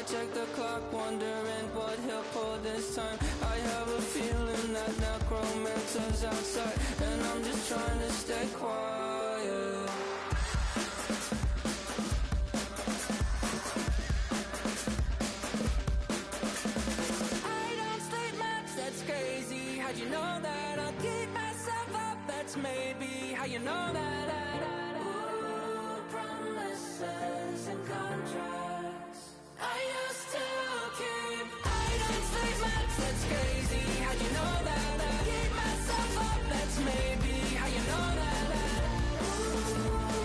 check the clock, wondering what he'll pull this time. I have a feeling that necromancer's outside, and I'm just trying to stay quiet. I don't sleep much, that's crazy. How'd you know that? I'll keep myself up, that's maybe how you know that. Ooh, promises and contracts I used to keep. I don't sleep much, that's crazy. How'd you know that? I keep myself up, that's maybe how you know that. Ooh, my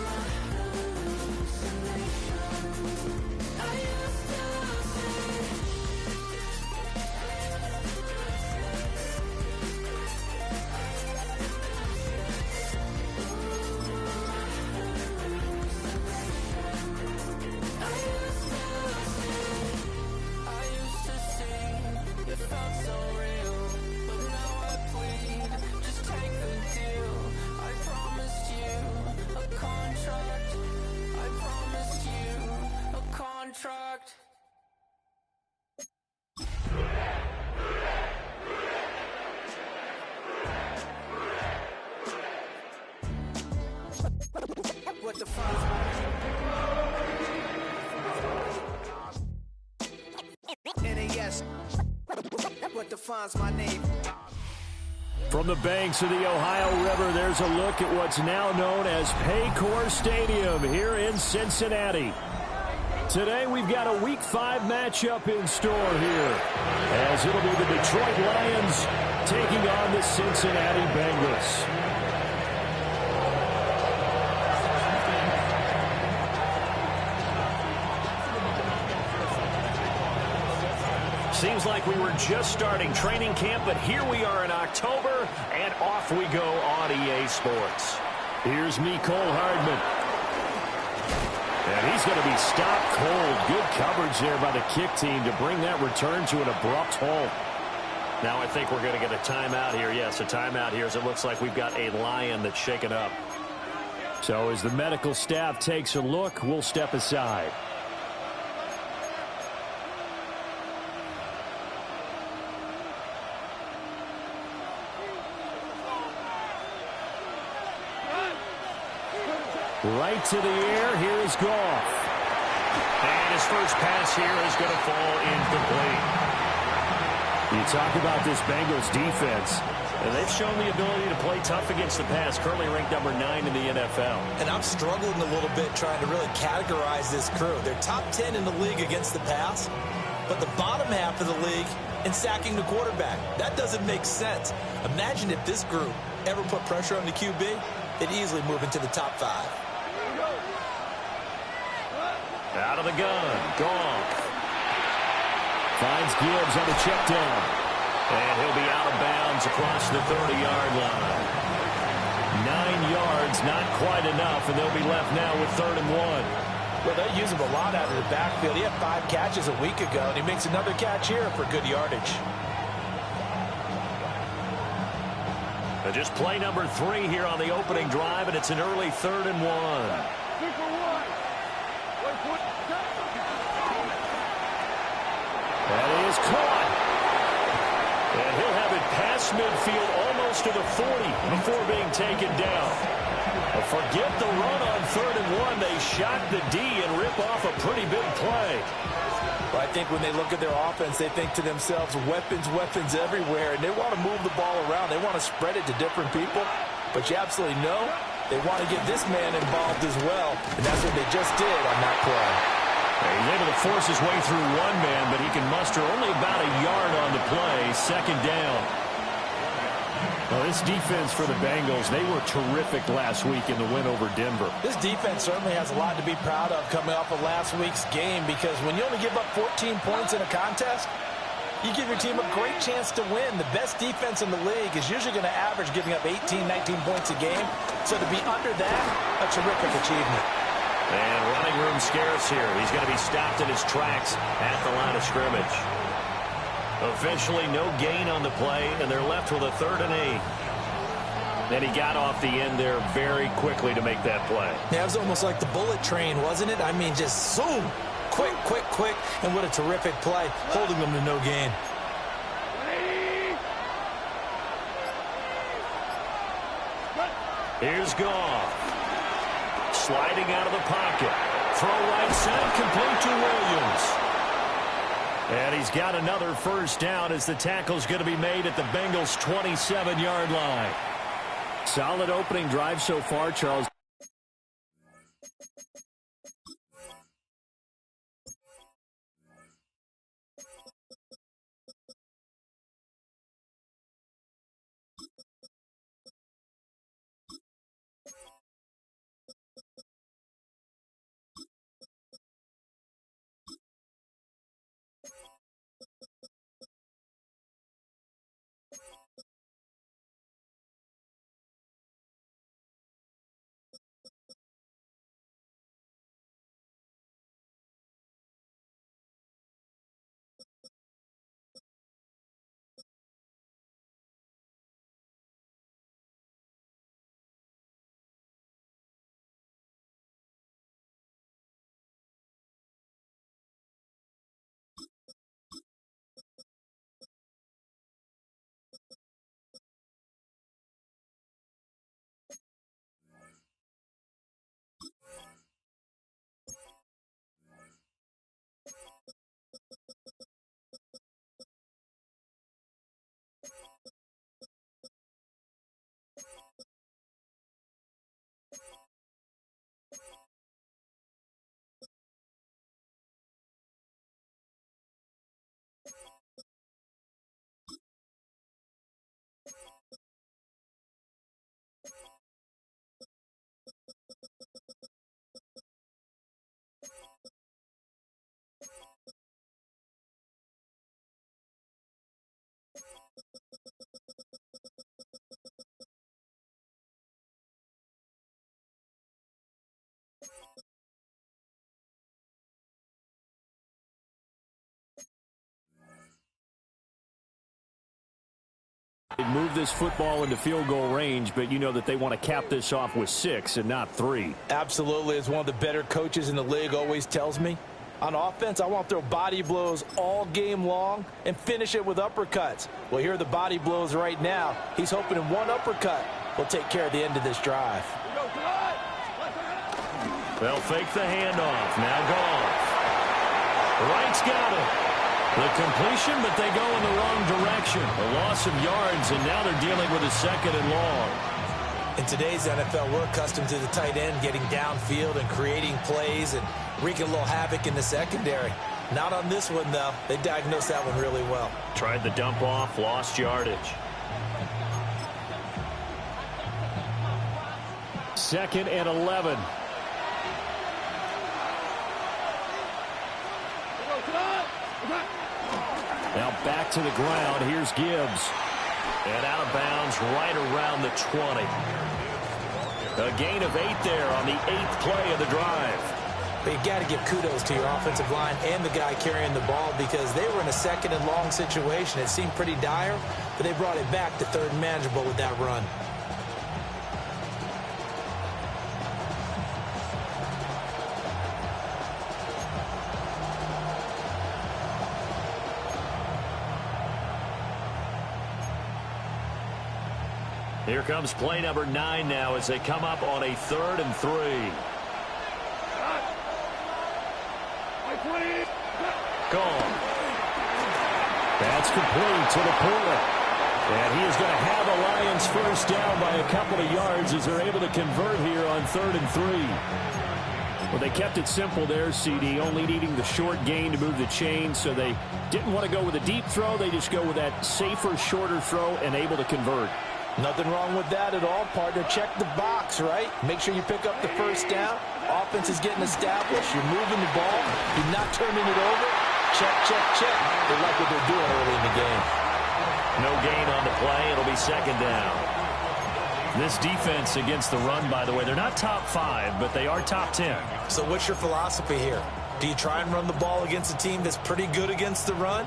hallucination I used to see. It felt so real, but now I plead, just take the deal. I promised you a contract. I promised you a contract. What the fuck? NAS. What defines my name? From the banks of the Ohio River, there's a look at what's now known as Paycor Stadium here in Cincinnati. Today we've got a Week 5 matchup in store here, as it'll be the Detroit Lions taking on the Cincinnati Bengals. Seems like we were just starting training camp, but here we are in October, and off we go on EA Sports. Here's Mecole Hardman. And he's going to be stopped cold. Good coverage there by the kick team to bring that return to an abrupt halt. Now I think we're going to get a timeout here. Yes, a timeout here, as it looks like we've got a Lion that's shaken up. So as the medical staff takes a look, we'll step aside. Right to the air, here is Goff. And his first pass here is going to fall incomplete. You talk about this Bengals defense, and they've shown the ability to play tough against the pass, currently ranked number 9 in the NFL. And I'm struggling a little bit trying to really categorize this crew. They're top 10 in the league against the pass, but the bottom half of the league in sacking the quarterback. That doesn't make sense. Imagine if this group ever put pressure on the QB, they'd easily move into the top 5. Out of the gun, Goff. Finds Gibbs on the check down. And he'll be out of bounds across the 30-yard line. 9 yards, not quite enough, and they'll be left now with 3rd and 1. Well, they use him a lot out of the backfield. He had 5 catches a week ago, and he makes another catch here for good yardage. Just play number 3 here on the opening drive, and it's an early 3rd and 1. That is caught. And he'll have it past midfield almost to the 40 before being taken down. But forget the run on 3rd and 1. They shot the D and rip off a pretty big play. Well, I think when they look at their offense, they think to themselves, weapons, weapons everywhere, and they want to move the ball around. They want to spread it to different people. But you absolutely know they want to get this man involved as well, and that's what they just did on that play. He's able to force his way through one man, but he can muster only about a yard on the play. 2nd down. Well, this defense for the Bengals, they were terrific last week in the win over Denver. This defense certainly has a lot to be proud of coming off of last week's game, because when you only give up 14 points in a contest, you give your team a great chance to win. The best defense in the league is usually going to average giving up 18, 19 points a game. So to be under that, a terrific achievement. And running room scarce here. He's going to be stopped in his tracks at the line of scrimmage. Officially no gain on the play, and they're left with a 3rd and 8. Then he got off the end there very quickly to make that play. Yeah, it was almost like the bullet train, wasn't it? I mean, just zoom. Quick, quick, quick, and what a terrific play, holding them to no gain. Here's Goff. Sliding out of the pocket. Throw right side, complete to Williams. And he's got another first down as the tackle's going to be made at the Bengals' 27-yard line. Solid opening drive so far, Charles. They move this football into field goal range, but you know that they want to cap this off with 6 and not 3. Absolutely, as one of the better coaches in the league always tells me. On offense, I want to throw body blows all game long and finish it with uppercuts. Well, here are the body blows right now. He's hoping in one uppercut will take care of the end of this drive. They'll fake the handoff. Now Goff. Wright's got it. The completion, but they go in the wrong direction. A loss of yards, and now they're dealing with a 2nd and long. In today's NFL, we're accustomed to the tight end getting downfield and creating plays and wreaking a little havoc in the secondary. Not on this one, though. They diagnosed that one really well. Tried the dump off, lost yardage. 2nd and 11. Now back to the ground. Here's Gibbs. And out of bounds right around the 20. A gain of 8 there on the 8th play of the drive. But you got to give kudos to your offensive line and the guy carrying the ball because they were in a 2nd and long situation. It seemed pretty dire, but they brought it back to 3rd and manageable with that run. Here comes play number 9 now as they come up on a 3rd and 3. Gone. That's complete to the Porter. And he is going to have a Lions first down by a couple of yards as they're able to convert here on 3rd and 3. Well, they kept it simple there, CD, only needing the short gain to move the chain, so they didn't want to go with a deep throw. They just go with that safer, shorter throw and able to convert. Nothing wrong with that at all, partner. Check the box, right? Make sure you pick up the first down. Offense is getting established. You're moving the ball. You're not turning it over. Check, check, check. They like what they're doing early in the game. No gain on the play. It'll be 2nd down. This defense against the run, by the way, they're not top 5, but they are top 10. So what's your philosophy here? Do you try and run the ball against a team that's pretty good against the run?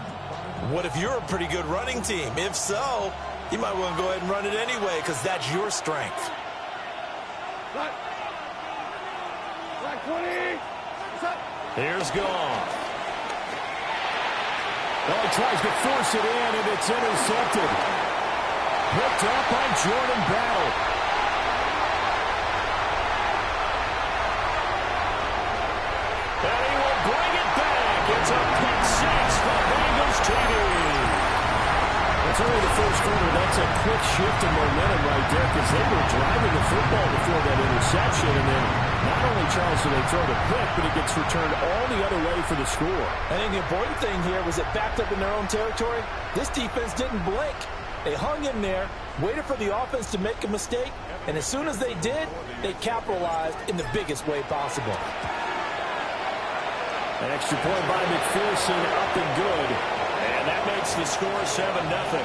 What if you're a pretty good running team? If so, you might want to go ahead and run it anyway because that's your strength. Here's Goff. Oh, he tries to force it in, and it's intercepted. Picked up by Jordan Battle. And he will bring it back. It's a pick six for Bengals TV. It's only the first quarter. That's a quick shift in momentum right there because they were driving the football before that interception. And then not only, Charles, do they throw the pick, but it gets returned all the other way for the score. I think the important thing here was it backed up in their own territory. This defense didn't blink. They hung in there, waited for the offense to make a mistake, and as soon as they did, they capitalized in the biggest way possible. An extra point by McPherson, up and good. And that makes the score 7-0.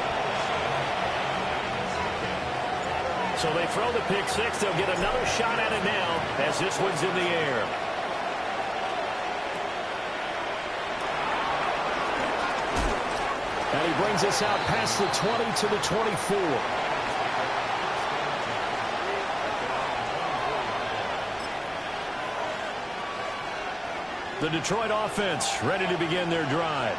So they throw the pick six. They'll get another shot at it now as this one's in the air. And he brings us out past the 20 to the 24. The Detroit offense ready to begin their drive.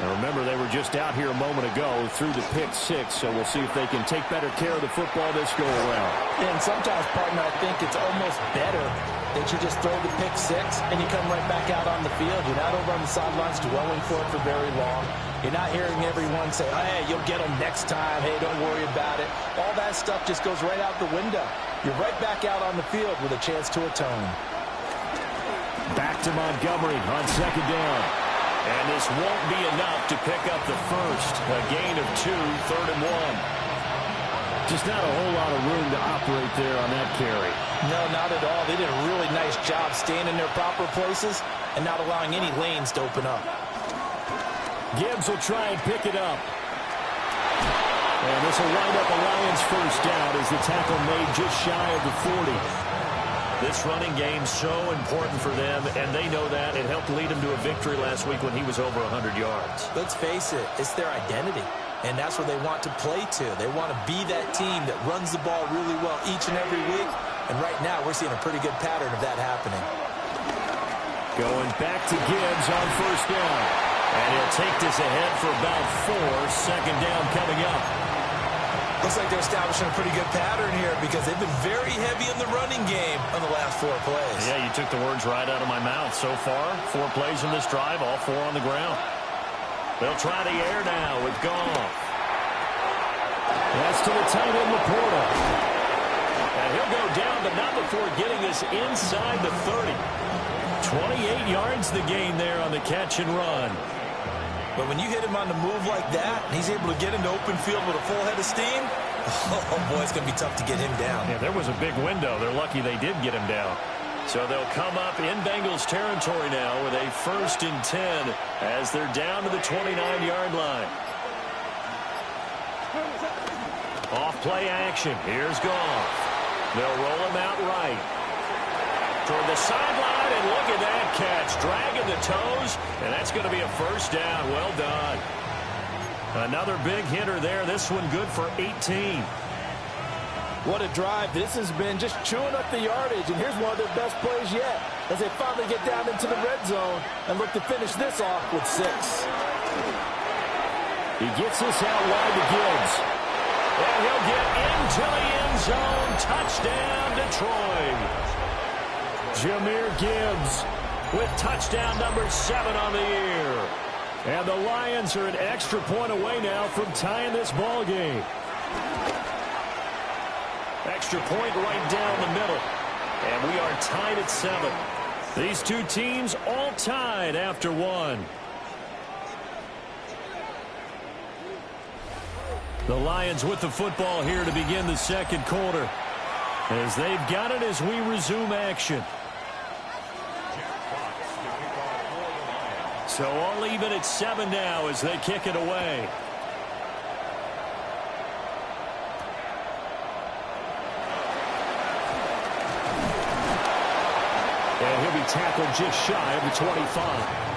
And remember, they were just out here a moment ago through the pick six, so we'll see if they can take better care of the football this go-around. And sometimes, partner, I think it's almost better that you just throw the pick six and you come right back out on the field. You're not over on the sidelines dwelling for it for very long. You're not hearing everyone say, hey, you'll get them next time. Hey, don't worry about it. All that stuff just goes right out the window. You're right back out on the field with a chance to atone. Back to Montgomery on second down. And this won't be enough to pick up the first. A gain of 2, 3rd and 1. Just not a whole lot of room to operate there on that carry. No, not at all. They did a really nice job staying in their proper places and not allowing any lanes to open up. Gibbs will try and pick it up. And this will wind up a Lions first down as the tackle made just shy of the 40. This running game's so important for them, and they know that. It helped lead them to a victory last week when he was over 100 yards. Let's face it, it's their identity, and that's where they want to play to. They want to be that team that runs the ball really well each and every week, and right now we're seeing a pretty good pattern of that happening. Going back to Gibbs on first down, and he'll take this ahead for about 4. Second down coming up. Looks like they're establishing a pretty good pattern here because they've been very heavy in the running game on the last 4 plays. Yeah, you took the words right out of my mouth. So far, 4 plays in this drive, all 4 on the ground. They'll try the air now with Goff. That's to the tight end, Laporta. And he'll go down, but not before getting this inside the 30. 28 yards the gain there on the catch and run. But when you hit him on the move like that, and he's able to get into open field with a full head of steam, oh boy, it's going to be tough to get him down. Yeah, there was a big window. They're lucky they did get him down. So they'll come up in Bengals territory now with a 1st and 10 as they're down to the 29-yard line. Off play action. Here's Goff. They'll roll him out right. Toward the sideline, and look at that catch. Dragging the toes, and that's going to be a first down. Well done. Another big hitter there. This one good for 18. What a drive. This has been just chewing up the yardage, and here's one of their best plays yet as they finally get down into the red zone and look to finish this off with 6. He gets this out wide to Gibbs. And he'll get into the end zone. Touchdown, Detroit. Jahmyr Gibbs with touchdown number 7 on the year. And the Lions are an extra point away now from tying this ball game. Extra point right down the middle. And we are tied at 7. These two teams all tied after 1. The Lions with the football here to begin the second quarter, as they've got it as we resume action. So all even at 7 now as they kick it away. And he'll be tackled just shy of the 25.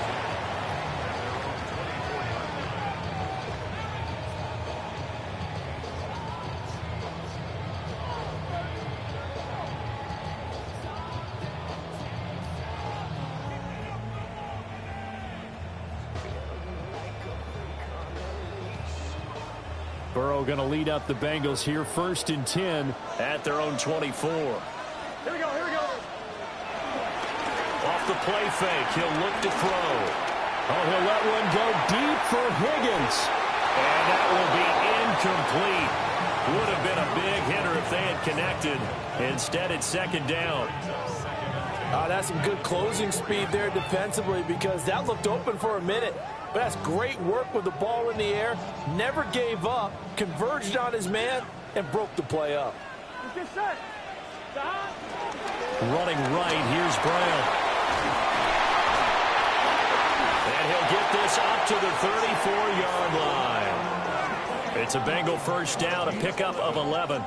Burrow going to lead up the Bengals here, 1st and 10 at their own 24. Here we go, here we go. Off the play fake, he'll look to throw. Oh, he'll let one go deep for Higgins. And that will be incomplete. Would have been a big hitter if they had connected. Instead, it's 2nd down. That's some good closing speed there defensively, because that looked open for a minute. But that's great work with the ball in the air. Never gave up, converged on his man, and broke the play up. Get set. Stop. Running right, here's Brown. And he'll get this up to the 34-yard line. It's a Bengal 1st down, a pickup of 11.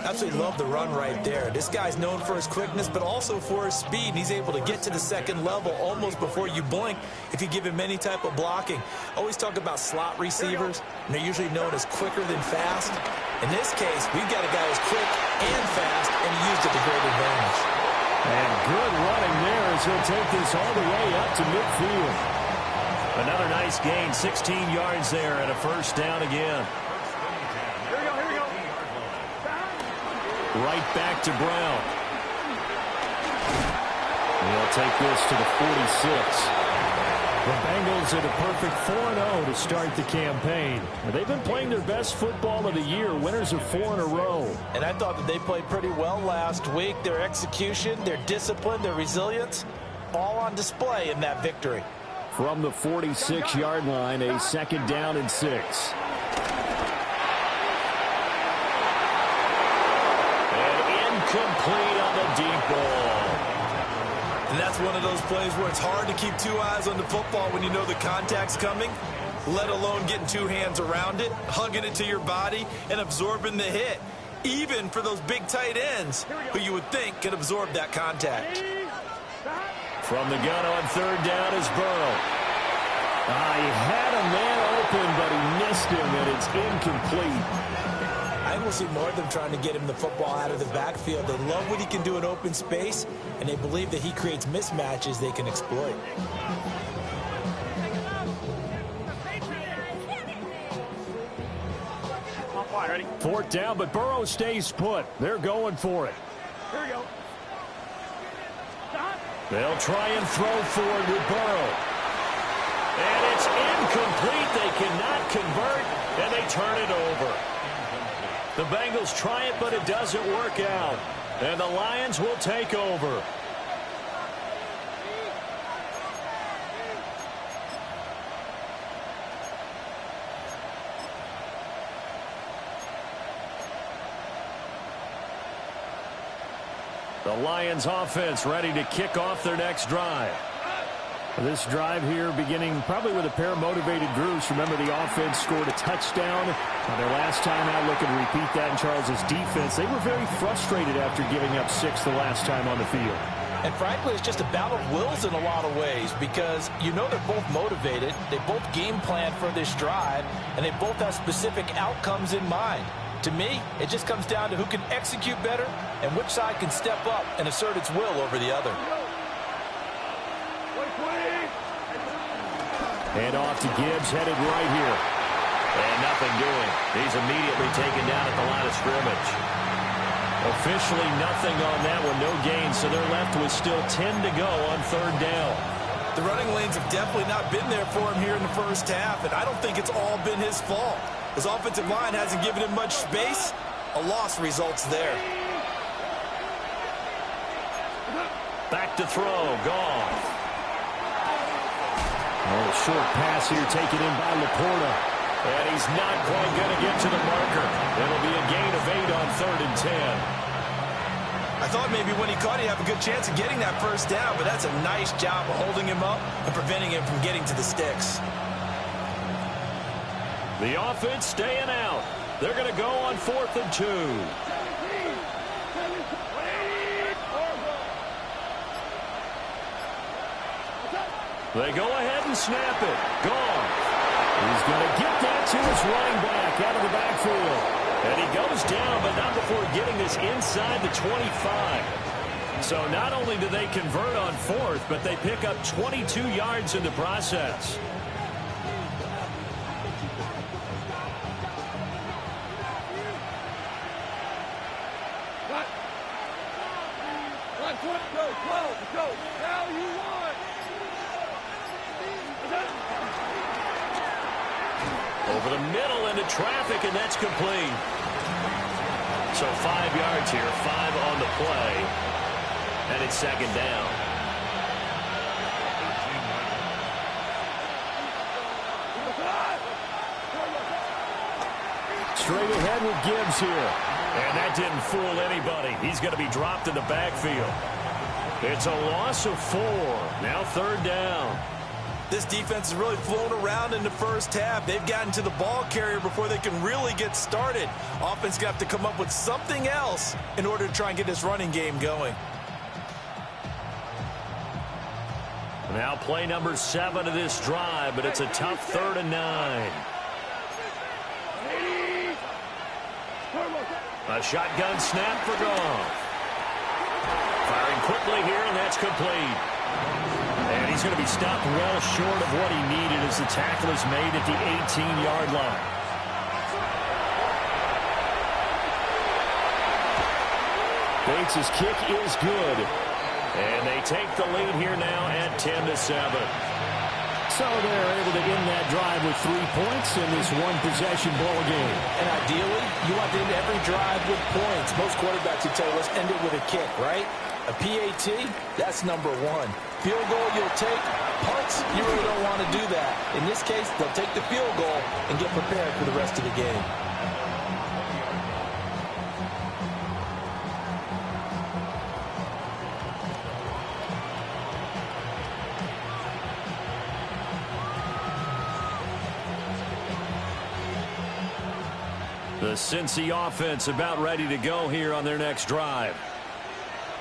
Absolutely love the run right there. This guy's known for his quickness, but also for his speed. He's able to get to the 2nd level almost before you blink if you give him any type of blocking. Always talk about slot receivers, and they're usually known as quicker than fast. In this case, we've got a guy who's quick and fast, and he used it to great advantage. And good running there as he'll take this all the way up to midfield. Another nice gain, 16 yards there, and a 1st down again. Right back to Brown. He'll take this to the 46. The Bengals at a perfect 4-0 to start the campaign. They've been playing their best football of the year, winners of 4 in a row. And I thought that they played pretty well last week. Their execution, their discipline, their resilience, all on display in that victory. From the 46-yard line, a 2nd down and 6. Complete on the deep ball. And that's one of those plays where it's hard to keep 2 eyes on the football when you know the contact's coming, let alone getting 2 hands around it, hugging it to your body, and absorbing the hit. Even for those big tight ends who you would think could absorb that contact. From the gun on 3rd down is Burrow. He had a man open, but he missed him, and it's incomplete. I think we'll see more of them trying to get him the football out of the backfield. They love what he can do in open space, and they believe that he creates mismatches they can exploit. Ready? 4th down, but Burrow stays put. They're going for it. Here we go. Stop. They'll try and throw forward with Burrow. And it's incomplete. They cannot convert, and they turn it over. The Bengals try it, but it doesn't work out. And the Lions will take over. The Lions offense ready to kick off their next drive. This drive here beginning probably with a pair of motivated groups. Remember, the offense scored a touchdown. Their last time out, looking to repeat that in Charles' defense. They were very frustrated after giving up 6 the last time on the field. And frankly, it's just a battle of wills in a lot of ways, because you know they're both motivated. They both game plan for this drive, and they both have specific outcomes in mind. To me, it just comes down to who can execute better and which side can step up and assert its will over the other. Hand off to Gibbs, headed right here. And nothing doing. He's immediately taken down at the line of scrimmage. Officially nothing on that one, no gain, so they're left with still 10 to go on 3rd down. The running lanes have definitely not been there for him here in the first half, and I don't think it's all been his fault. His offensive line hasn't given him much space. A loss results there. Back to throw, gone. A short pass here taken in by Laporta. And he's not quite going to get to the marker. It'll be a gain of 8 on 3rd and 10. I thought maybe when he caught it, he'd have a good chance of getting that first down, but that's a nice job of holding him up and preventing him from getting to the sticks. The offense staying out. They're going to go on 4th and 2. They go ahead and snap it. Gone. He's going to get that to his running back out of the backfield. And he goes down, but not before getting this inside the 25. So not only do they convert on 4th, but they pick up 22 yards in the process. Go. Now you want. Over the middle into traffic, and that's complete. So 5 yards here, 5 on the play, and it's second down. Straight ahead with Gibbs here. And that didn't fool anybody. He's going to be dropped in the backfield. It's a loss of 4. Now third down. This defense has really flown around in the first half. They've gotten to the ball carrier before they can really get started. Offense got to come up with something else in order to try and get this running game going. Now play number 7 of this drive, but it's a tough 3rd and 9. A shotgun snap for Goff. Firing quickly here, and that's complete. And he's going to be stopped well short of what he needed as the tackle is made at the 18-yard line. Bates' kick is good. And they take the lead here now at 10-7. So they're able to end that drive with 3 points in this one-possession ball game. And ideally, you want to end every drive with points. Most quarterbacks would tell you, let's end it with a kick, right? A PAT, that's number 1. Field goal, you'll take. Punts, you really don't want to do that. In this case, they'll take the field goal and get prepared for the rest of the game. The Cincy offense about ready to go here on their next drive.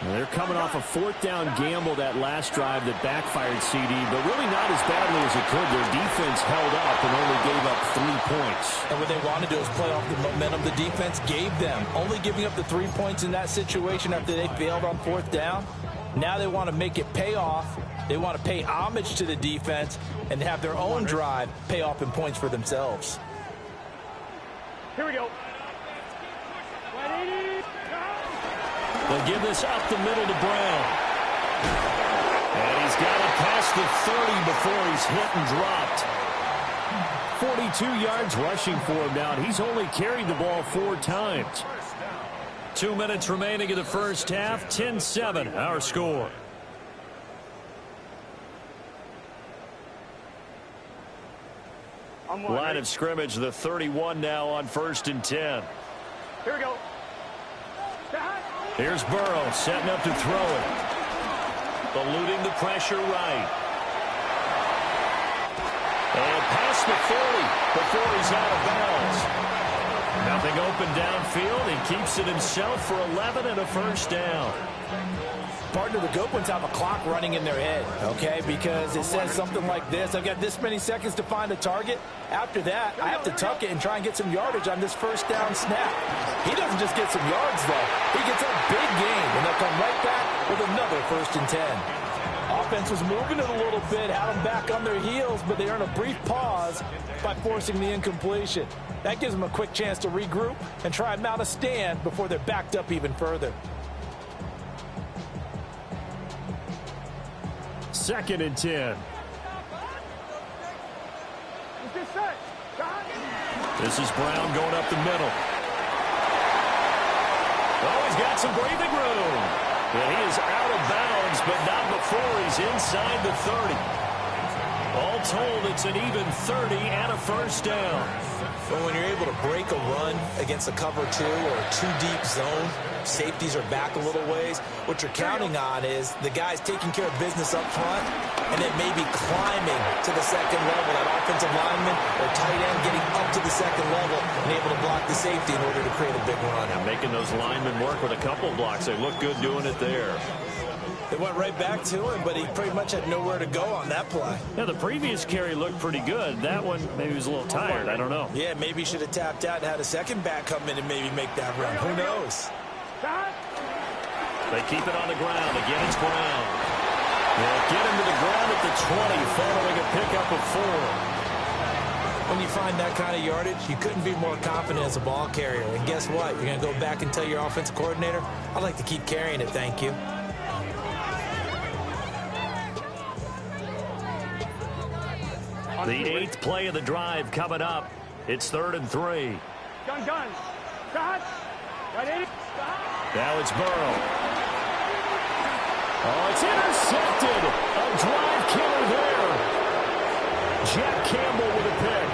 They're coming off a 4th down gamble that last drive that backfired CD, but really not as badly as it could. Their defense held up and only gave up 3 points. And what they want to do is play off the momentum the defense gave them. Only giving up the 3 points in that situation after they failed on 4th down. Now they want to make it pay off. They want to pay homage to the defense and have their own drive pay off in points for themselves. Here we go. They'll give this up the middle to Brown. And he's got it past the 30 before he's hit and dropped. 42 yards rushing for him now. He's only carried the ball 4 times. 2 minutes remaining in the first half. 10-7, our score. Line of scrimmage, the 31 now on 1st and 10. Here we go. Here's Burrow setting up to throw it. Eluding the pressure right. And past the 40 before he's out of bounds. Nothing open downfield. He keeps it himself for 11 and a first down. Partner, the good ones have a clock running in their head, okay? Because it says something like this. I've got this many seconds to find a target. After that, I have to tuck it and try and get some yardage on this first down snap. He doesn't just get some yards, though. He gets a big gain, and they'll come right back with another 1st and 10. Offense was moving it a little bit, had them back on their heels, but they earn a brief pause by forcing the incompletion. That gives them a quick chance to regroup and try and mount a stand before they're backed up even further. 2nd and 10. This is Brown going up the middle. Oh, he's got some breathing room. And he is out of bounds, but not before he's inside the 30. All told, it's an even 30 and a first down. But when you're able to break a run against a cover 2 or a 2-deep zone, safeties are back a little ways. What you're counting on is the guys taking care of business up front and then maybe climbing to the second level. That offensive lineman or tight end getting up to the second level and able to block the safety in order to create a big run. And making those linemen work with a couple blocks. They look good doing it there. They went right back to him, but he pretty much had nowhere to go on that play. Yeah, the previous carry looked pretty good. That one, maybe he was a little tired. I don't know. Yeah, maybe he should have tapped out and had a second back come in and maybe make that run. Who knows? They keep it on the ground. Again, it's Brown. They'll get him to the ground at the 20, following a pickup of 4. When you find that kind of yardage, you couldn't be more confident as a ball carrier. And guess what? You're going to go back and tell your offensive coordinator, I'd like to keep carrying it, thank you. The 8th play of the drive coming up. It's 3rd and 3. Gun. Stop. Now it's Burrow. Oh, it's intercepted. A drive killer there. Jack Campbell with a pick.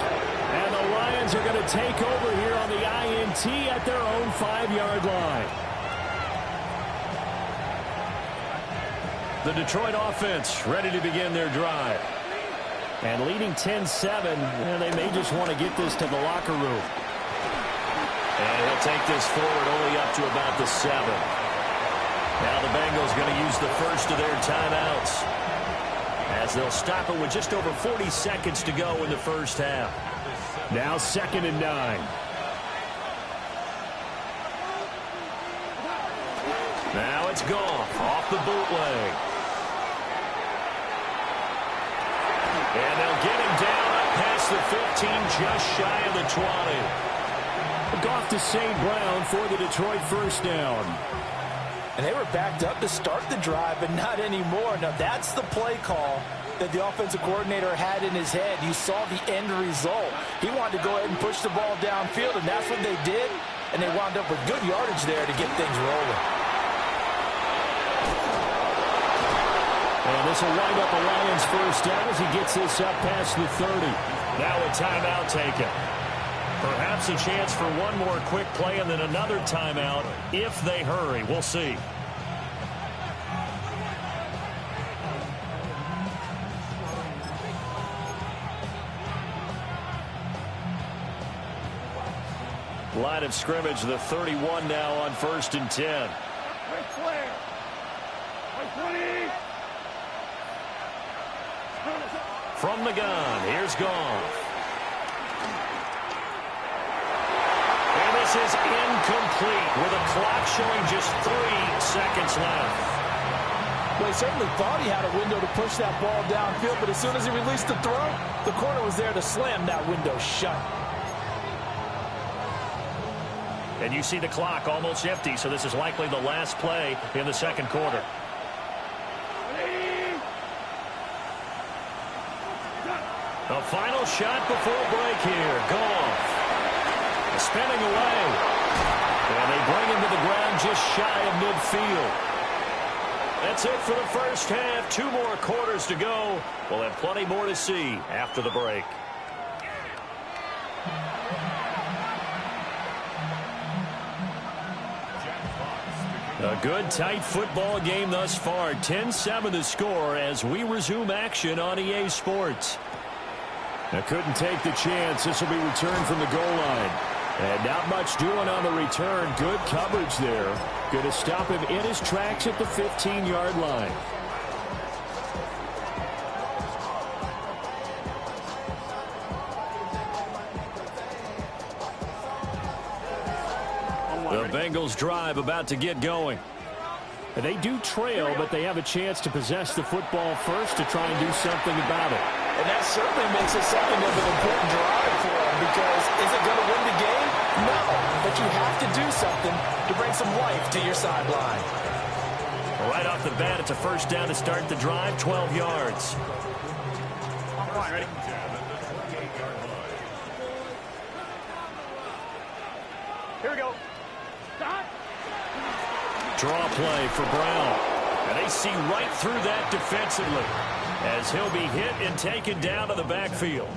And the Lions are going to take over here on the INT at their own 5-yard line. The Detroit offense ready to begin their drive. And leading 10-7, and they may just want to get this to the locker room. And he'll take this forward only up to about the 7. Now the Bengals going to use the first of their timeouts, as they'll stop it with just over 40 seconds to go in the first half. Now 2nd and 9. Now it's Goff off the bootleg. And they'll get him down up past the 15, just shy of the 20. Goff to St. Brown for the Detroit first down. And they were backed up to start the drive, but not anymore. Now, that's the play call that the offensive coordinator had in his head. You saw the end result. He wanted to go ahead and push the ball downfield, and that's what they did. And they wound up with good yardage there to get things rolling. And this will wind up a Lions first down as he gets this up past the 30. Now a timeout taken. Perhaps a chance for one more quick play and then another timeout if they hurry. We'll see. Line of scrimmage, the 31 now on 1st and 10. From the gun, here's Goff. And this is incomplete with a clock showing just 3 seconds left. Well, he certainly thought he had a window to push that ball downfield, but as soon as he released the throw, the corner was there to slam that window shut. And you see the clock almost empty, so this is likely the last play in the second quarter. The final shot before break here. Goff. Spinning away. And they bring him to the ground just shy of midfield. That's it for the first half. 2 more quarters to go. We'll have plenty more to see after the break. A good, tight football game thus far. 10-7 the score as we resume action on EA Sports. Now couldn't take the chance. This will be returned from the goal line. And not much doing on the return. Good coverage there. Going to stop him in his tracks at the 15-yard line. The Bengals drive about to get going. They do trail, but they have a chance to possess the football first to try and do something about it. And that certainly makes it something of an important drive for them, because is it going to win the game? No, but you have to do something to bring some life to your sideline. Right off the bat, it's a first down to start the drive, 12 yards. All right, ready? Here we go. Stop. Draw play for Brown. And they see right through that defensively as he'll be hit and taken down to the backfield.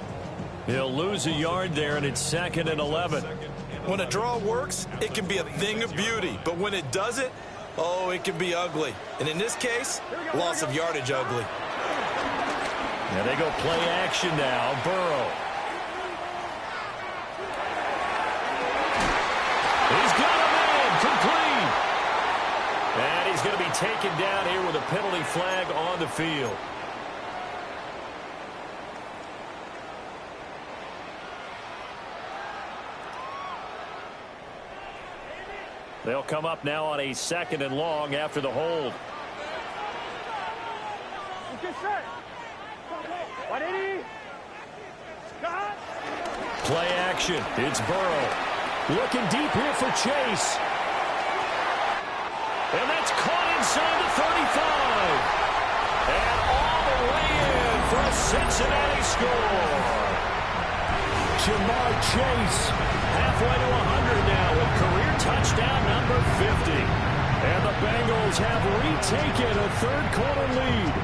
He'll lose a yard there, and it's 2nd and 11. When a draw works, it can be a thing of beauty. But when it doesn't, oh, it can be ugly. And in this case, loss of yardage ugly. Now they go play action now. Burrow. He's got a man complete. And he's going to be taken down here with a penalty flag on the field. They'll come up now on a 2nd and long after the hold. Play action. It's Burrow. Looking deep here for Chase. And that's caught inside the 35. And all the way in for a Cincinnati score. Jamar Chase, halfway to 100 now with career touchdown number 50. And the Bengals have retaken a third-quarter lead.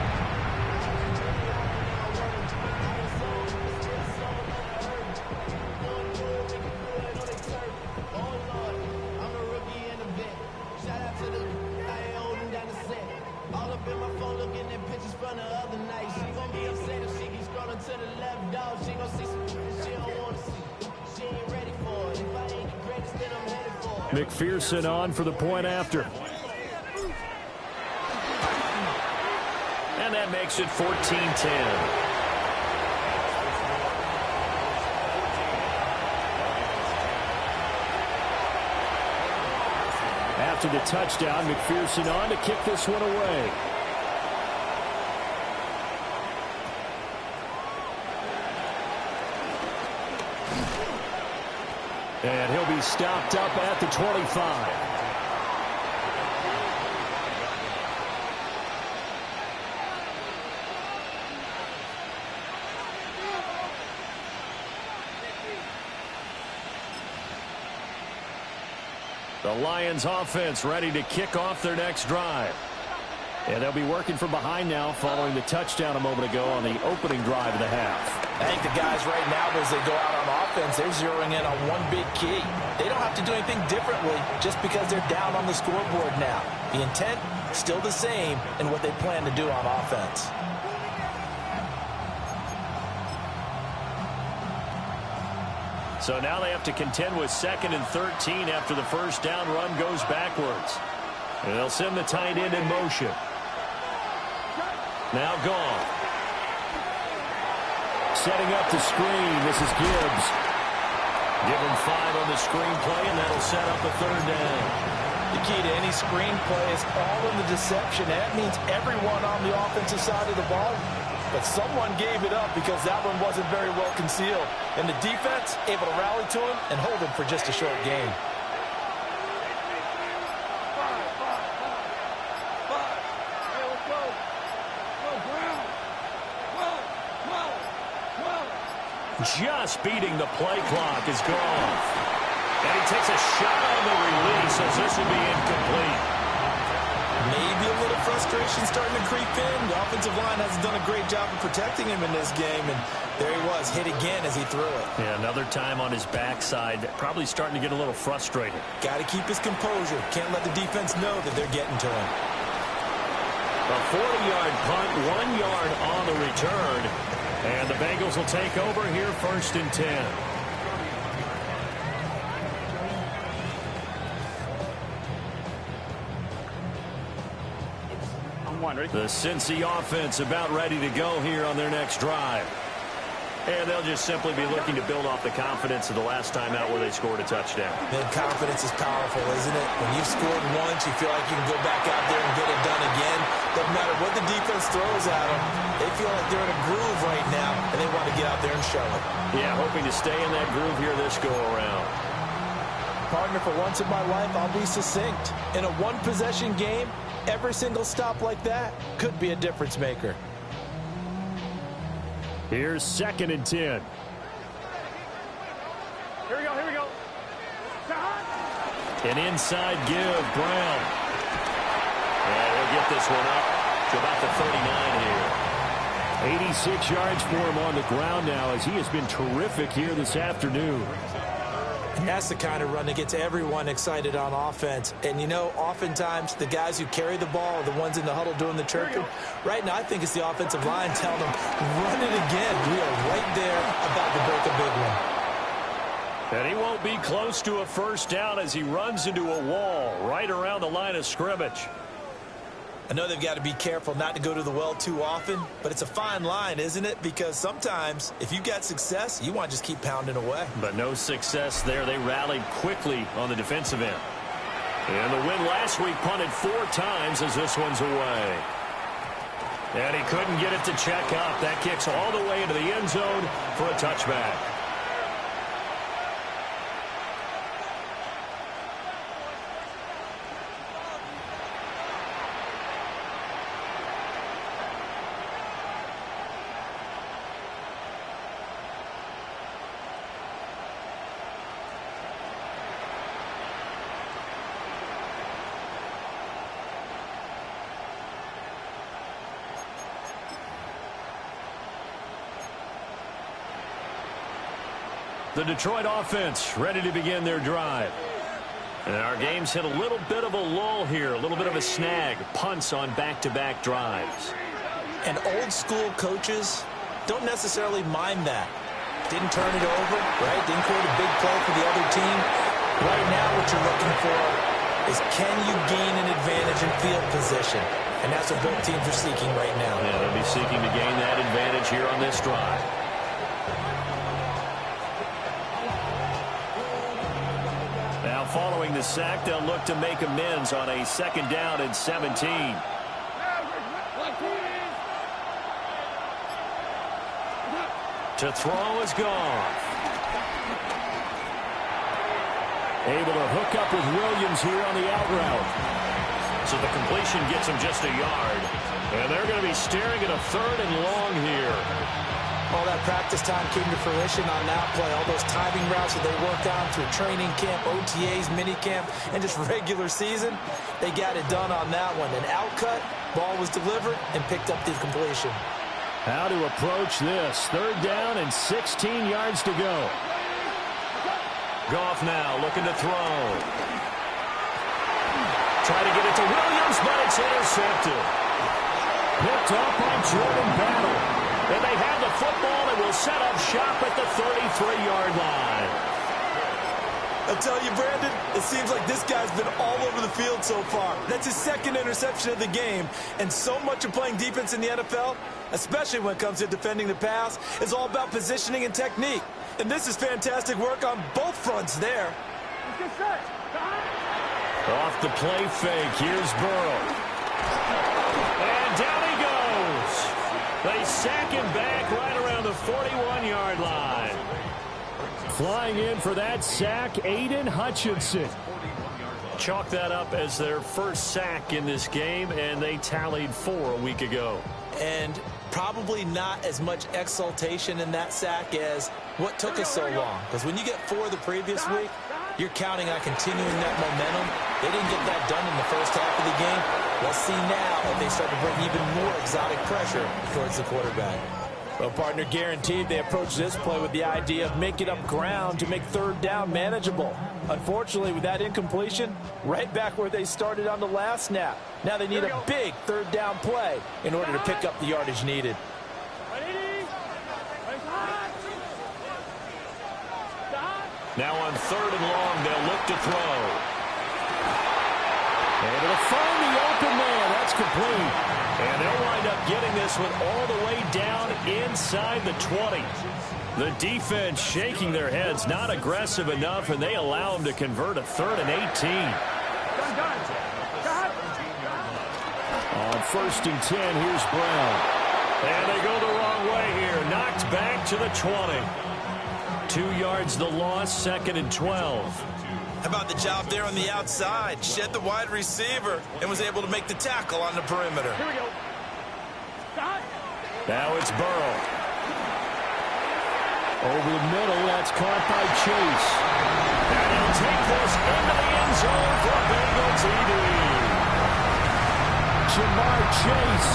McPherson on for the point after. And that makes it 14-10. After the touchdown, McPherson on to kick this one away. And he'll be stopped up at the 25. The Lions offense ready to kick off their next drive. And they'll be working from behind now following the touchdown a moment ago on the opening drive of the half. I think the guys right now, as they go out on offense, they're zeroing in on one big key. They don't have to do anything differently just because they're down on the scoreboard now. The intent, still the same in what they plan to do on offense. So now they have to contend with 2nd and 13 after the first down run goes backwards. And they'll send the tight end in motion. Now gone. Setting up the screen. This is Gibbs. Give him 5 on the screen play, and that'll set up a third down. The key to any screen play is all in the deception. That means everyone on the offensive side of the ball. But someone gave it up because that one wasn't very well concealed. And the defense able to rally to him and hold him for just a short gain. Just beating the play clock is gone. And he takes a shot on the release as this will be incomplete. Maybe a little frustration starting to creep in. The offensive line hasn't done a great job of protecting him in this game. And there he was, hit again as he threw it. Yeah, another time on his backside. Probably starting to get a little frustrated. Got to keep his composure. Can't let the defense know that they're getting to him. A 40-yard punt, 1 yard on the return. And the Bengals will take over here 1st and 10. The Cincy offense about ready to go here on their next drive. And they'll just simply be looking to build off the confidence of the last time out where they scored a touchdown. Man, confidence is powerful, isn't it? When you've scored once, you feel like you can go back out there and get it done again. Doesn't matter what the defense throws at them. They feel like they're in a groove right now, and they want to get out there and show it. Yeah, hoping to stay in that groove here this go-around. Partner, for once in my life, I'll be succinct. In a one-possession game, every single stop like that could be a difference maker. Here's 2nd and 10. Here we go, here we go. An inside give, Brown. And he'll get this one up to about the 39 here. 86 yards for him on the ground now as he has been terrific here this afternoon. That's the kind of run that gets everyone excited on offense. And, you know, oftentimes the guys who carry the ball are the ones in the huddle doing the chirping. Right now, I think it's the offensive line telling them, run it again. We are right there about to break a big one. And he won't be close to a first down as he runs into a wall right around the line of scrimmage. I know they've got to be careful not to go to the well too often, but it's a fine line, isn't it? Because sometimes if you've got success, you want to just keep pounding away. But no success there. They rallied quickly on the defensive end. And the win last week punted 4 times as this one's away. And he couldn't get it to check up. That kicks all the way into the end zone for a touchback. The Detroit offense ready to begin their drive. And our game's hit a little bit of a lull here, a little bit of a snag. Punts on back-to-back drives. And old-school coaches don't necessarily mind that. Didn't turn it over, right? Didn't create a big play for the other team. Right now what you're looking for is can you gain an advantage in field position? And that's what both teams are seeking right now. Yeah, they'll be seeking to gain that advantage here on this drive. Now following the sack, they'll look to make amends on a 2nd down and 17. To throw is gone. Able to hook up with Williams here on the out route. So the completion gets him just a yard. And they're going to be staring at a 3rd and long here. All that practice time came to fruition on that play. All those timing routes that they worked on through training camp, OTAs, minicamp, and just regular season, they got it done on that one. An outcut, ball was delivered, and picked up the completion. How to approach this. 3rd down and 16 yards to go. Goff now looking to throw. Try to get it to Williams, but it's intercepted. Picked up by Jordan Battle. And they have the football and will set up shop at the 33-yard line. I'll tell you, Brandon, it seems like this guy's been all over the field so far. That's his 2nd interception of the game. And so much of playing defense in the NFL, especially when it comes to defending the pass, is all about positioning and technique. And this is fantastic work on both fronts there. Off the play fake, here's Burrow. And down he goes. They sack him back right around the 41-yard line. Flying in for that sack, Aiden Hutchinson. Chalk that up as their first sack in this game, and they tallied 4 a week ago. And probably not as much exultation in that sack as what took us so long. Because when you get 4 the previous week, you're counting on continuing that momentum. They didn't get that done in the first half of the game. Let's see now if they start to bring even more exotic pressure towards the quarterback. Well, partner, guaranteed they approach this play with the idea of making up ground to make 3rd down manageable. Unfortunately, with that incompletion, right back where they started on the last snap. Now they need a big 3rd down play in order to pick up the yardage needed. Now on 3rd and long, they'll look to throw. Able to find the open man. That's complete. And they'll wind up getting this one all the way down inside the 20. The defense shaking their heads, not aggressive enough, and they allow them to convert a 3rd and 18. On 1st and 10, here's Brown. And they go the wrong way here. Knocked back to the 20. 2 yards the loss, 2nd and 12. How about the job there on the outside? Shed the wide receiver and was able to make the tackle on the perimeter. Here we go. Now it's Burrow. Over the middle, that's caught by Chase. And he'll take this into the end zone for Bengal TD. Jamar Chase,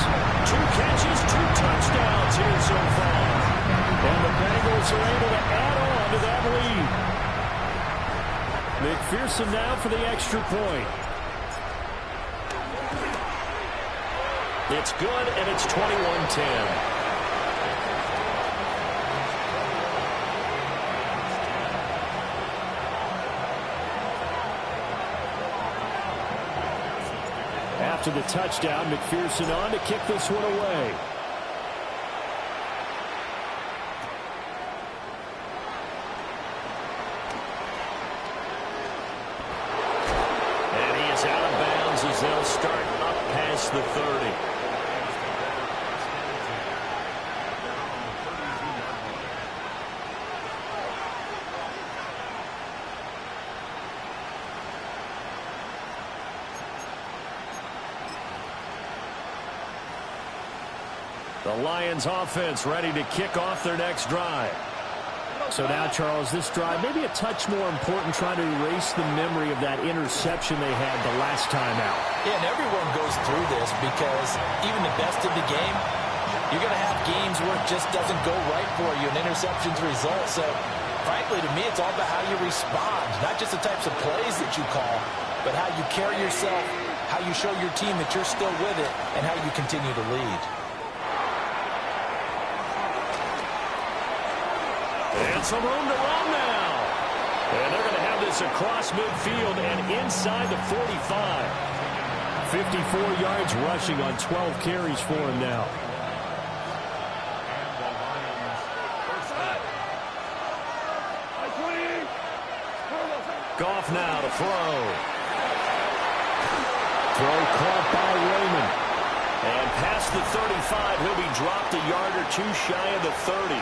2 catches, 2 touchdowns here so far. And the Bengals are able to add on to that lead. McPherson now for the extra point. It's good, and it's 21-10. After the touchdown, McPherson on to kick this one away. And he is out of bounds as they'll start up past the 30. The Lions offense ready to kick off their next drive. So now, Charles, this drive maybe a touch more important, trying to erase the memory of that interception they had the last time out. Yeah, and everyone goes through this because even the best of the game, you're going to have games where it just doesn't go right for you, and interceptions result. So Frankly, to me, it's all about how you respond, not just the types of plays that you call, but how you carry yourself, how you show your team that you're still with it, and how you continue to lead. And some room to run now. And they're going to have this across midfield and inside the 45. 54 yards rushing on 12 carries for him now. Goff now to throw. Throw caught by Raymond. And past the 35, he'll be dropped a yard or two shy of the 30.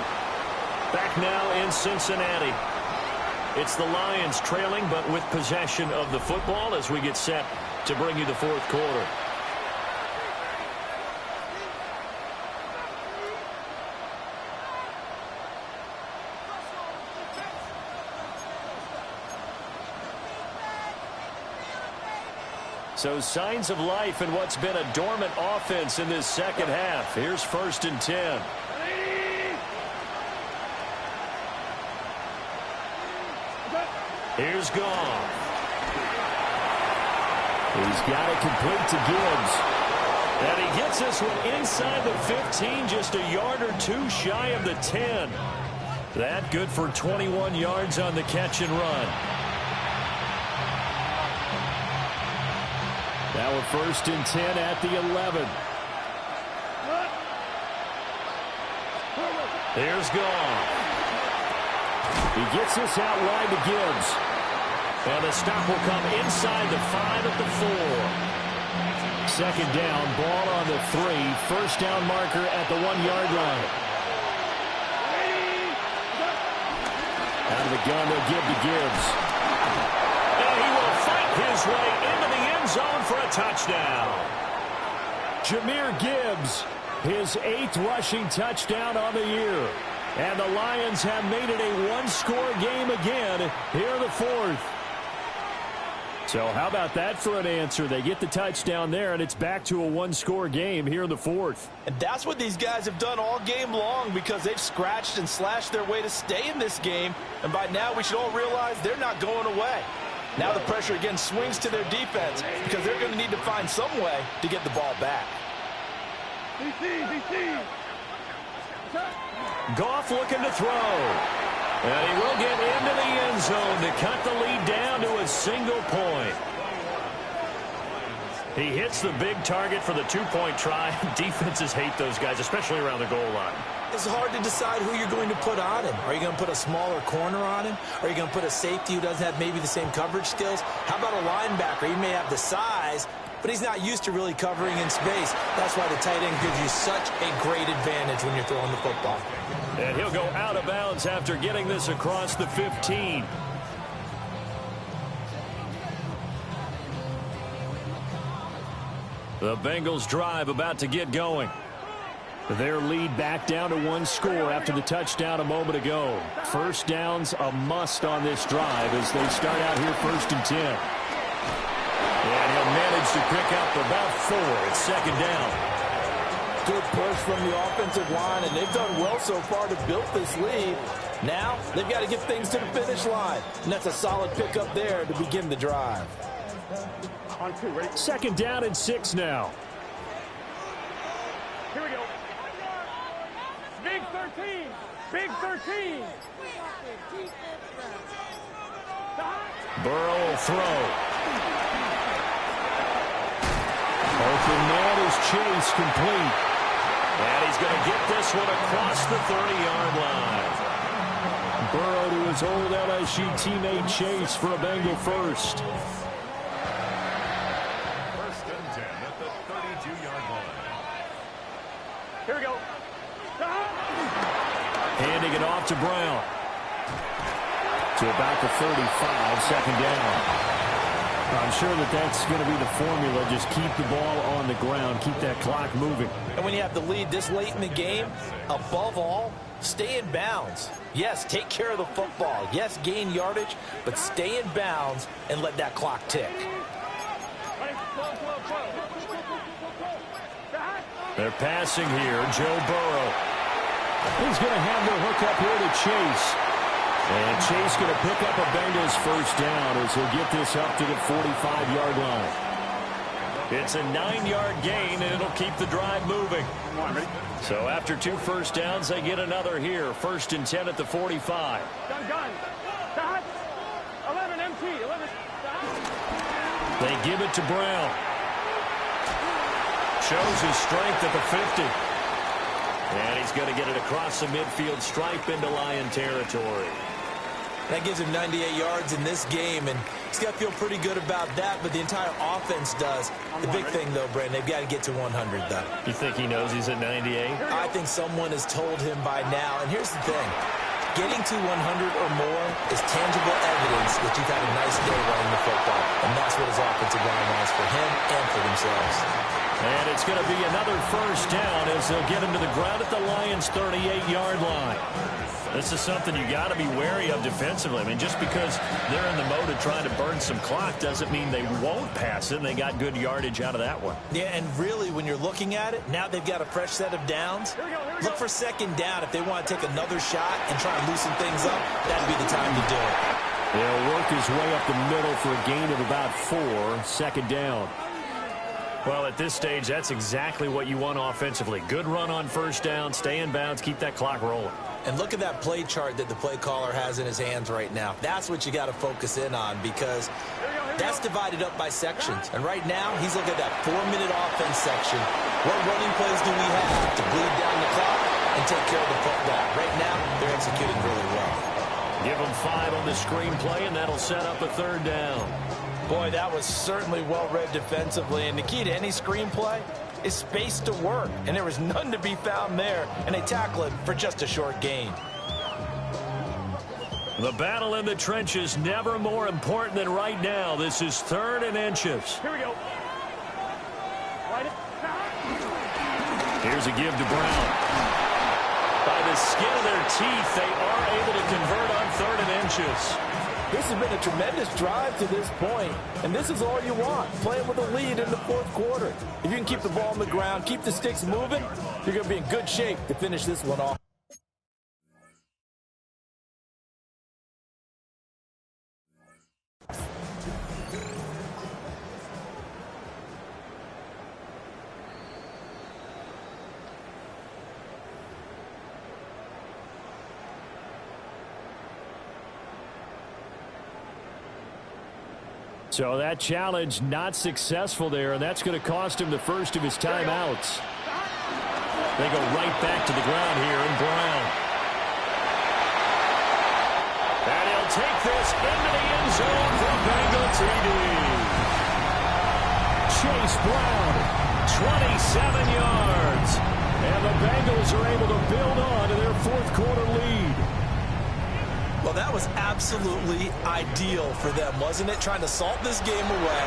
Back now in Cincinnati. It's the Lions trailing, but with possession of the football as we get set to bring you the fourth quarter. So signs of life in what's been a dormant offense in this second half. Here's 1st and 10. Here's Goff. He's got it complete to Gibbs. And he gets this one inside the 15, just a yard or two shy of the 10. That good for 21 yards on the catch and run. Now we're 1st and 10 at the 11. Here's Goff. He gets this out wide to Gibbs. And the stop will come inside the 5 at the 4. 2nd down, ball on the 3. 1st down marker at the 1-yard line. Out of the gun, they'll give to Gibbs. And he will fight his way into the end zone for a touchdown. Jahmyr Gibbs, his 8th rushing touchdown on the year. And the Lions have made it a one-score game again here in the 4th. So how about that for an answer? They get the touchdown there, and it's back to a one-score game here in the 4th. And that's what these guys have done all game long because they've scratched and slashed their way to stay in this game. And by now, we should all realize they're not going away. Now the pressure again swings to their defense because they're going to need to find some way to get the ball back. Goff looking to throw. And he will get into the end zone to cut the lead down to a single point. He hits the big target for the 2-point try. Defenses hate those guys, especially around the goal line. It's hard to decide who you're going to put on him. Are you going to put a smaller corner on him? Are you going to put a safety who doesn't have maybe the same coverage skills? How about a linebacker? He may have the size, but he's not used to really covering in space. That's why the tight end gives you such a great advantage when you're throwing the football. And he'll go out of bounds after getting this across the 15. The Bengals drive about to get going. Their lead back down to 1 score after the touchdown a moment ago. 1st downs a must on this drive as they start out here 1st and 10. And he'll manage to pick up about 4 at 2nd down. Good push from the offensive line, and they've done well so far to build this lead. Now they've got to get things to the finish line, and that's a solid pickup there to begin the drive. On 2, ready? 2nd down and 6 now. Here we go. Big 13. Big 13. Burrow will throw. Open man is Chase, complete. And he's going to get this one across the 30-yard line. Burrow to his old LSU teammate Chase for a Bengal first. 1st and 10 at the 32-yard line. Here we go. Handing it off to Brown. To about the 35, 2nd down. I'm sure that's going to be the formula. Just keep the ball on the ground. Keep that clock moving. And when you have the lead this late in the game, above all, stay in bounds. Yes, take care of the football. Yes, gain yardage, but stay in bounds and let that clock tick. They're passing here. Joe Burrow. He's going to have the hook up here to Chase. And Chase going to pick up a Bengals first down as he'll get this up to the 45-yard line. It's a 9-yard gain, and it'll keep the drive moving. So after 2 first downs, they get another here. 1st and 10 at the 45. Gun. Stop. 11 MT. 11. Stop. They give it to Brown. Shows his strength at the 50. And he's going to get it across the midfield stripe into Lion territory. That gives him 98 yards in this game, and he's got to feel pretty good about that, but the entire offense does. The big thing, though, Brandon, they've got to get to 100, though. You think he knows he's at 98? I think someone has told him by now, and here's the thing. Getting to 100 or more is tangible evidence that you've had a nice day running the football, and that's what his offensive line wants for him and for themselves. And it's going to be another first down as they'll get him to the ground at the Lions' 38-yard line. This is something you got to be wary of defensively. I mean, just because they're in the mode of trying to burn some clock doesn't mean they won't pass it, and they got good yardage out of that one. Yeah, and really, when you're looking at it, now they've got a fresh set of downs. Look for 2nd down. If they want to take another shot and try and loosen things up, that'd be the time to do it. They'll work his way up the middle for a gain of about 4, 2nd down. Well, at this stage, that's exactly what you want offensively. Good run on 1st down, stay in bounds, keep that clock rolling. And look at that play chart that the play caller has in his hands right now. That's what you got to focus in on because that's divided up by sections. And right now, he's looking at that 4-minute offense section. What running plays do we have to bleed down the clock and take care of the football? Right now, they're executing really well. Give them 5 on the screenplay, and that'll set up a 3rd down. Boy, that was certainly well-read defensively. And the key to any screenplay is space to work. And there was none to be found there. And they tackle it for just a short gain. The battle in the trenches never more important than right now. This is 3rd and inches. Here we go. Here's a give to Brown. By the skin of their teeth, they are able to convert on 3rd and inches. This has been a tremendous drive to this point, and this is all you want, playing with a lead in the 4th quarter. If you can keep the ball on the ground, keep the sticks moving, you're going to be in good shape to finish this one off. So that challenge not successful there, and that's going to cost him the first of his timeouts. They go right back to the ground here, and Brown. And he'll take this into the end zone for a Bengal TD. Chase Brown, 27 yards. And the Bengals are able to build on to their 4th quarter lead. Well, that was absolutely ideal for them, wasn't it? Trying to salt this game away.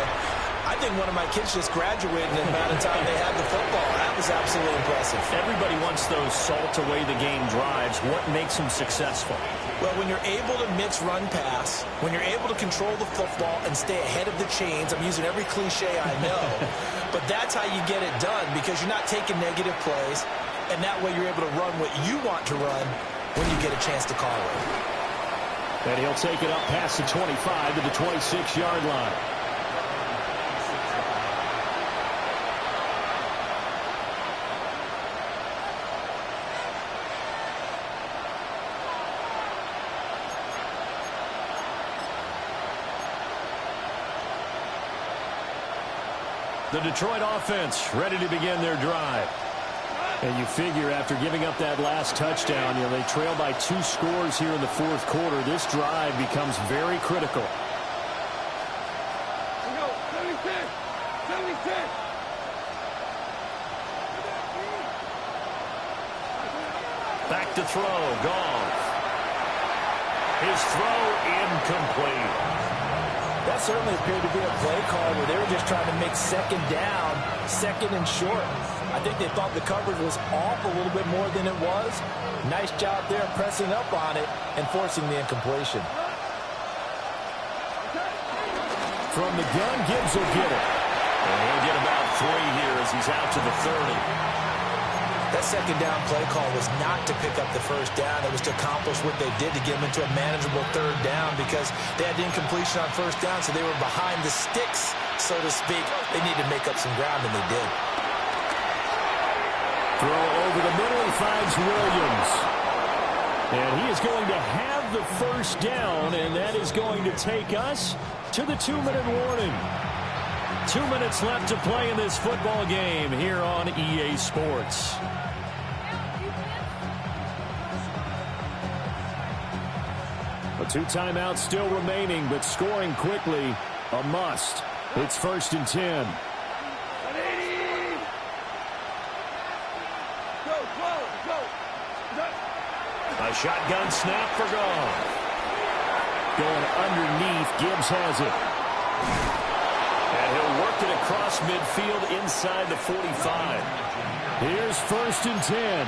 I think one of my kids just graduated in the amount of time they had the football. That was absolutely impressive. Everybody wants those salt away the game drives. What makes them successful? Well, when you're able to mix run-pass, when you're able to control the football and stay ahead of the chains, I'm using every cliche I know, but that's how you get it done because you're not taking negative plays, and that way you're able to run what you want to run when you get a chance to call it. And he'll take it up past the 25 to the 26-yard line. The Detroit offense ready to begin their drive. And you figure after giving up that last touchdown, they trail by 2 scores here in the 4th quarter. This drive becomes very critical. Here we go. 76. 76. Back to throw. Goff. His throw incomplete. That certainly appeared to be a play call where they were just trying to make 2nd down, 2nd and short. I think they thought the coverage was off a little bit more than it was. Nice job there pressing up on it and forcing the incompletion. From the gun, Gibbs will get it. And he'll get about 3 here as he's out to the 30. That second down play call was not to pick up the first down. It was to accomplish what they did to get them into a manageable third down because they had incompletion on first down, so they were behind the sticks, so to speak. They needed to make up some ground, and they did. Throw over the middle, he finds Williams. And he is going to have the first down, and that is going to take us to the 2-minute warning. 2 minutes left to play in this football game here on EA Sports. A 2 timeouts still remaining, but scoring quickly, a must. It's 1st and 10. A shotgun snap for Goff. Going underneath, Gibbs has it. And he'll work it across midfield inside the 45. Here's 1st and 10.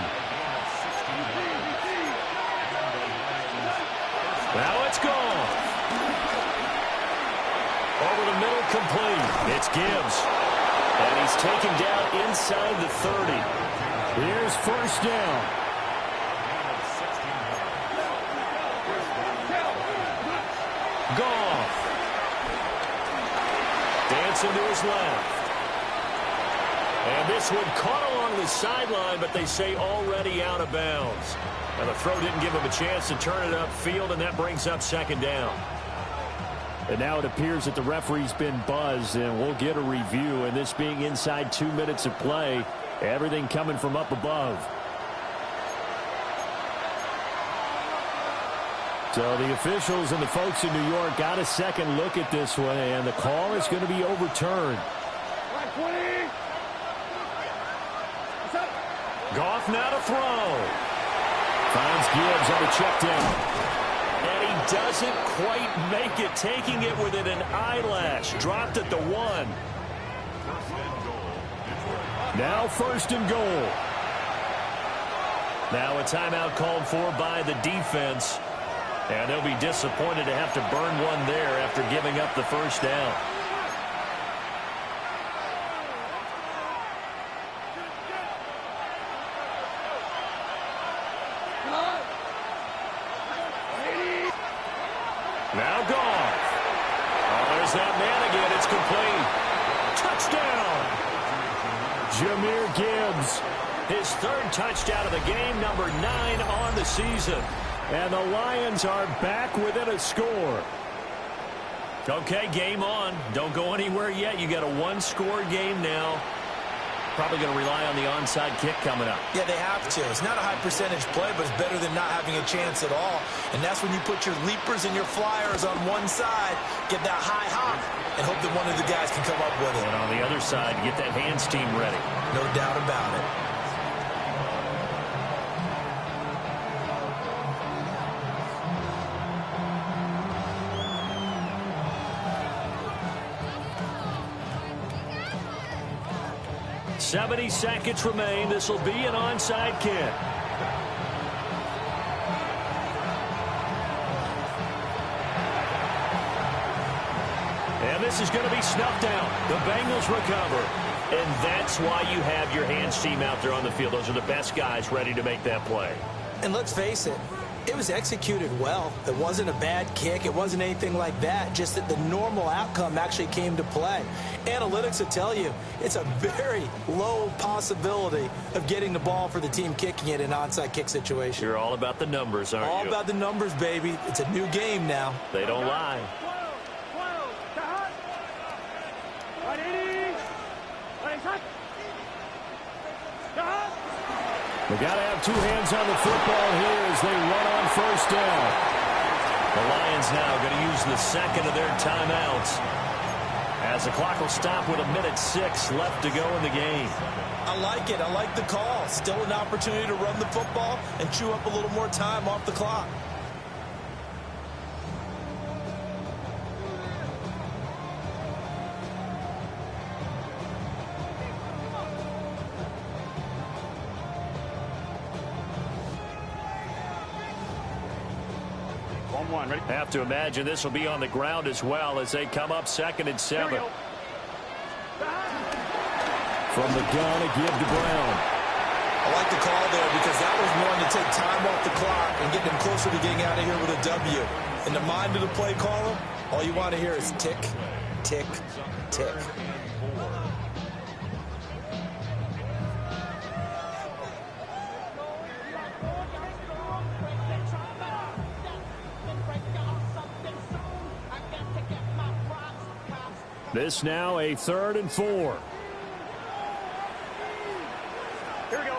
Now it's gone. Over the middle, complete. It's Gibbs. And he's taken down inside the 30. Here's 1st down. Goff. Dancing to his left. And this one caught along the sideline, but they say already out of bounds. And the throw didn't give him a chance to turn it upfield, and that brings up 2nd down. And now it appears that the referee's been buzzed, and we'll get a review. And this being inside 2 minutes of play, everything coming from up above. So the officials and the folks in New York got a second look at this one, and the call is going to be overturned. Goff now to throw. Finds Gibbs on the check down. And he doesn't quite make it, taking it within an eyelash. Dropped at the 1. Now 1st and goal. Now a timeout called for by the defense. And they'll be disappointed to have to burn one there after giving up the first down. Now Goff. Oh, there's that man again. It's complete. Touchdown. Jahmyr Gibbs. His 3rd touchdown of the game, number 9 on the season. And the Lions are back within a score. Okay, game on. Don't go anywhere yet. You got a 1-score game now. Probably going to rely on the onside kick coming up. Yeah, they have to. It's not a high-percentage play, but it's better than not having a chance at all. And that's when you put your leapers and your flyers on one side, get that high hop, and hope that one of the guys can come up with it. And on the other side, get that hands team ready. No doubt about it. .70 seconds remain. This will be an onside kick. And this is going to be snuffed out. The Bengals recover. And that's why you have your hands team out there on the field. Those are the best guys ready to make that play. And let's face it, it was executed well. It wasn't a bad kick. It wasn't anything like that. Just that the normal outcome actually came to play. Analytics will tell you it's a very low possibility of getting the ball for the team kicking it in an onside kick situation. You're all about the numbers, aren't you? All about the numbers, baby. It's a new game now. They don't lie. They got to have 2 hands on the football here as they run on 1st down. The Lions now going to use the 2nd of their timeouts as the clock will stop with 1:06 left to go in the game. I like it. I like the call. Still an opportunity to run the football and chew up a little more time off the clock. Have to imagine this will be on the ground as well as they come up 2nd and 7. From the gun, a give to Brown. I like the call there because that was one to take time off the clock and get them closer to getting out of here with a W. In the mind of the play caller, all you want to hear is tick, tick, tick. This now a 3rd and 4. Here we go.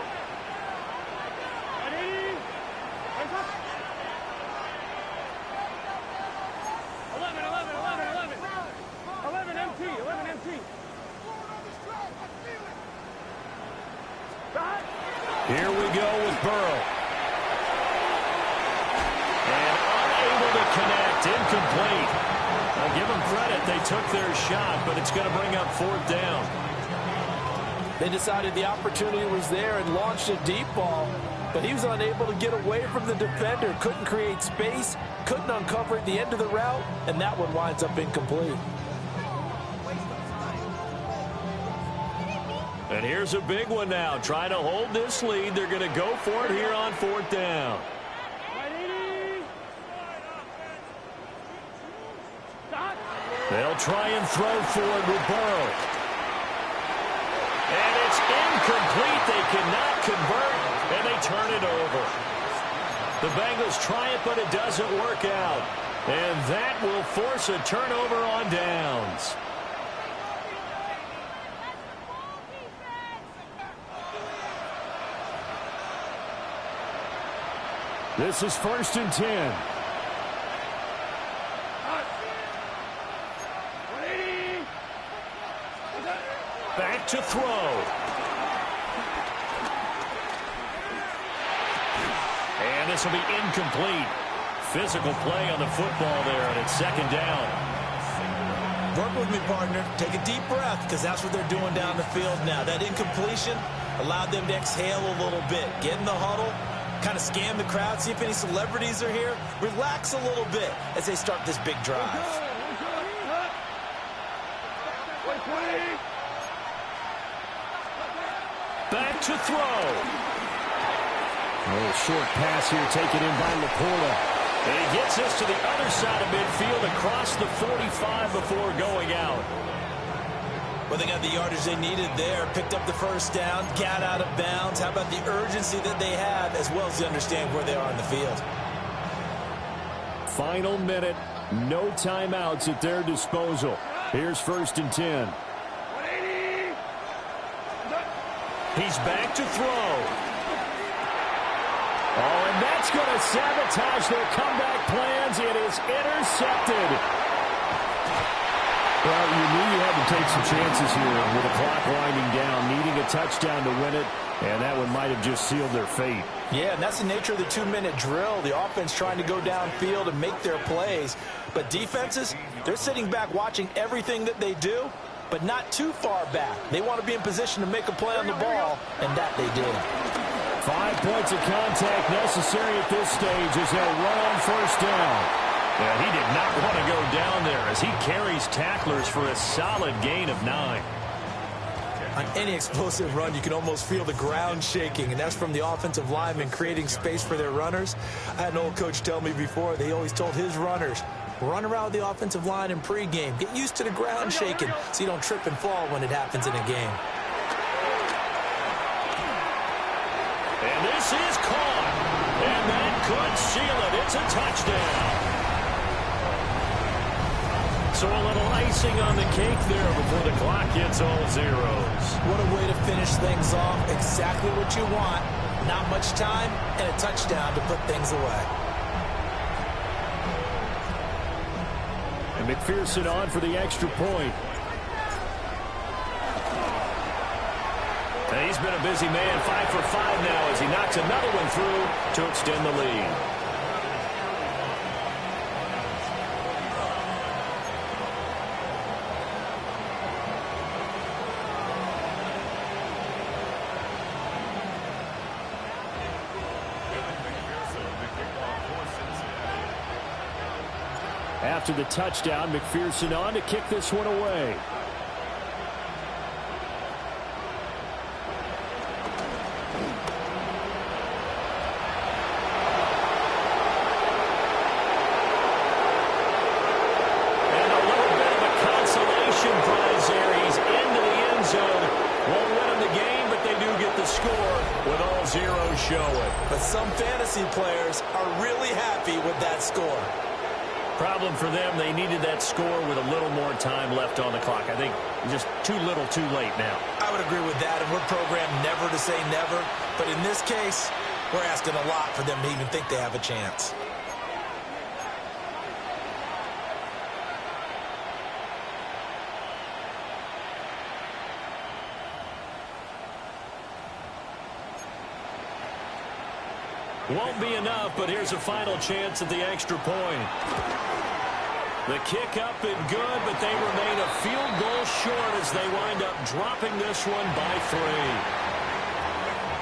Ready? 11 MT. Here we go with Burrow. And unable to connect. Incomplete. I'll give them credit. They took their shot, but it's going to bring up 4th down. They decided the opportunity was there and launched a deep ball, but he was unable to get away from the defender. Couldn't create space, couldn't uncover at the end of the route, and that one winds up incomplete. And here's a big one now. Trying to hold this lead. They're going to go for it here on 4th down. They'll try and throw forward with Burrow. And it's incomplete. They cannot convert, and they turn it over. The Bengals try it, but it doesn't work out. And that will force a turnover on downs. This is 1st and 10. Back to throw. And this will be incomplete. Physical play on the football there, and it's 2nd down. Work with me, partner. Take a deep breath, because that's what they're doing down the field now. That incompletion allowed them to exhale a little bit. Get in the huddle, kind of scan the crowd, see if any celebrities are here. Relax a little bit as they start this big drive. Back to throw. A little short pass here taken in by Laporta. And he gets this to the other side of midfield across the 45 before going out. Well, they got the yardage they needed there. Picked up the 1st down, got out of bounds. How about the urgency that they have, as well as to understand where they are in the field? Final minute. No timeouts at their disposal. Here's 1st and 10. He's back to throw. Oh, and that's going to sabotage their comeback plans. It is intercepted. Well, you knew you had to take some chances here with the clock winding down, needing a touchdown to win it, and that one might have just sealed their fate. Yeah, and that's the nature of the 2-minute drill. The offense trying to go downfield and make their plays. But defenses, they're sitting back watching everything that they do, but not too far back. They want to be in position to make a play on the ball, and that they did. 5 points of contact necessary at this stage as they'll run on 1st down. And he did not want to go down there as he carries tacklers for a solid gain of 9. On any explosive run, you can almost feel the ground shaking, and that's from the offensive linemen creating space for their runners. I had an old coach tell me before, they always told his runners, run around the offensive line in pregame. Get used to the ground shaking so you don't trip and fall when it happens in a game. And this is caught. And that could seal it. It's a touchdown. So a little icing on the cake there before the clock hits all zeros. What a way to finish things off. Exactly what you want. Not much time and a touchdown to put things away. And McPherson on for the extra point. And he's been a busy man, 5 for 5 now as he knocks another one through to extend the lead. After the touchdown, McPherson on to kick this one away. show it. But some fantasy players are really happy with that score. Problem for them, they needed that score with a little more time left on the clock. I think just too little too late now. I would agree with that, and we're programmed never to say never. But in this case, we're asking a lot for them to even think they have a chance. Won't be enough, but here's a final chance at the extra point. The kick up and good, but they remain a field goal short as they wind up dropping this one by 3.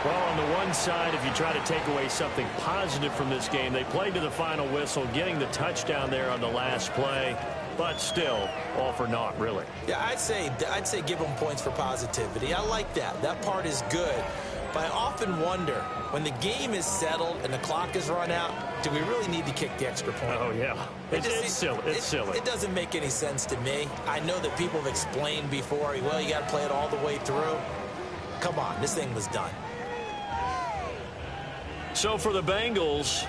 Well, on the one side, if you try to take away something positive from this game, they played to the final whistle, getting the touchdown there on the last play, but still, all for naught, really. Yeah, I'd say give them points for positivity. I like that. That part is good. But I often wonder, when the game is settled and the clock is run out, do we really need to kick the extra point? Oh, yeah. It's silly. It's silly. It doesn't make any sense to me. I know that people have explained before, well, you got to play it all the way through. Come on, this thing was done. So for the Bengals,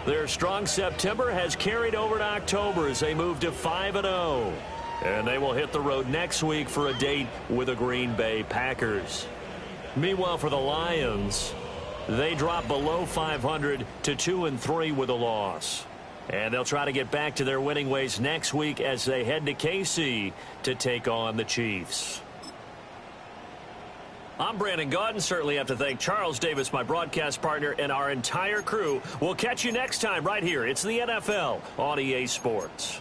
their strong September has carried over to October as they move to 5-0. And they will hit the road next week for a date with the Green Bay Packers. Meanwhile, for the Lions, they drop below 500 to 2-3 with a loss. And they'll try to get back to their winning ways next week as they head to KC to take on the Chiefs. I'm Brandon Gaudin. Certainly have to thank Charles Davis, my broadcast partner, and our entire crew. We'll catch you next time right here. It's the NFL on EA Sports.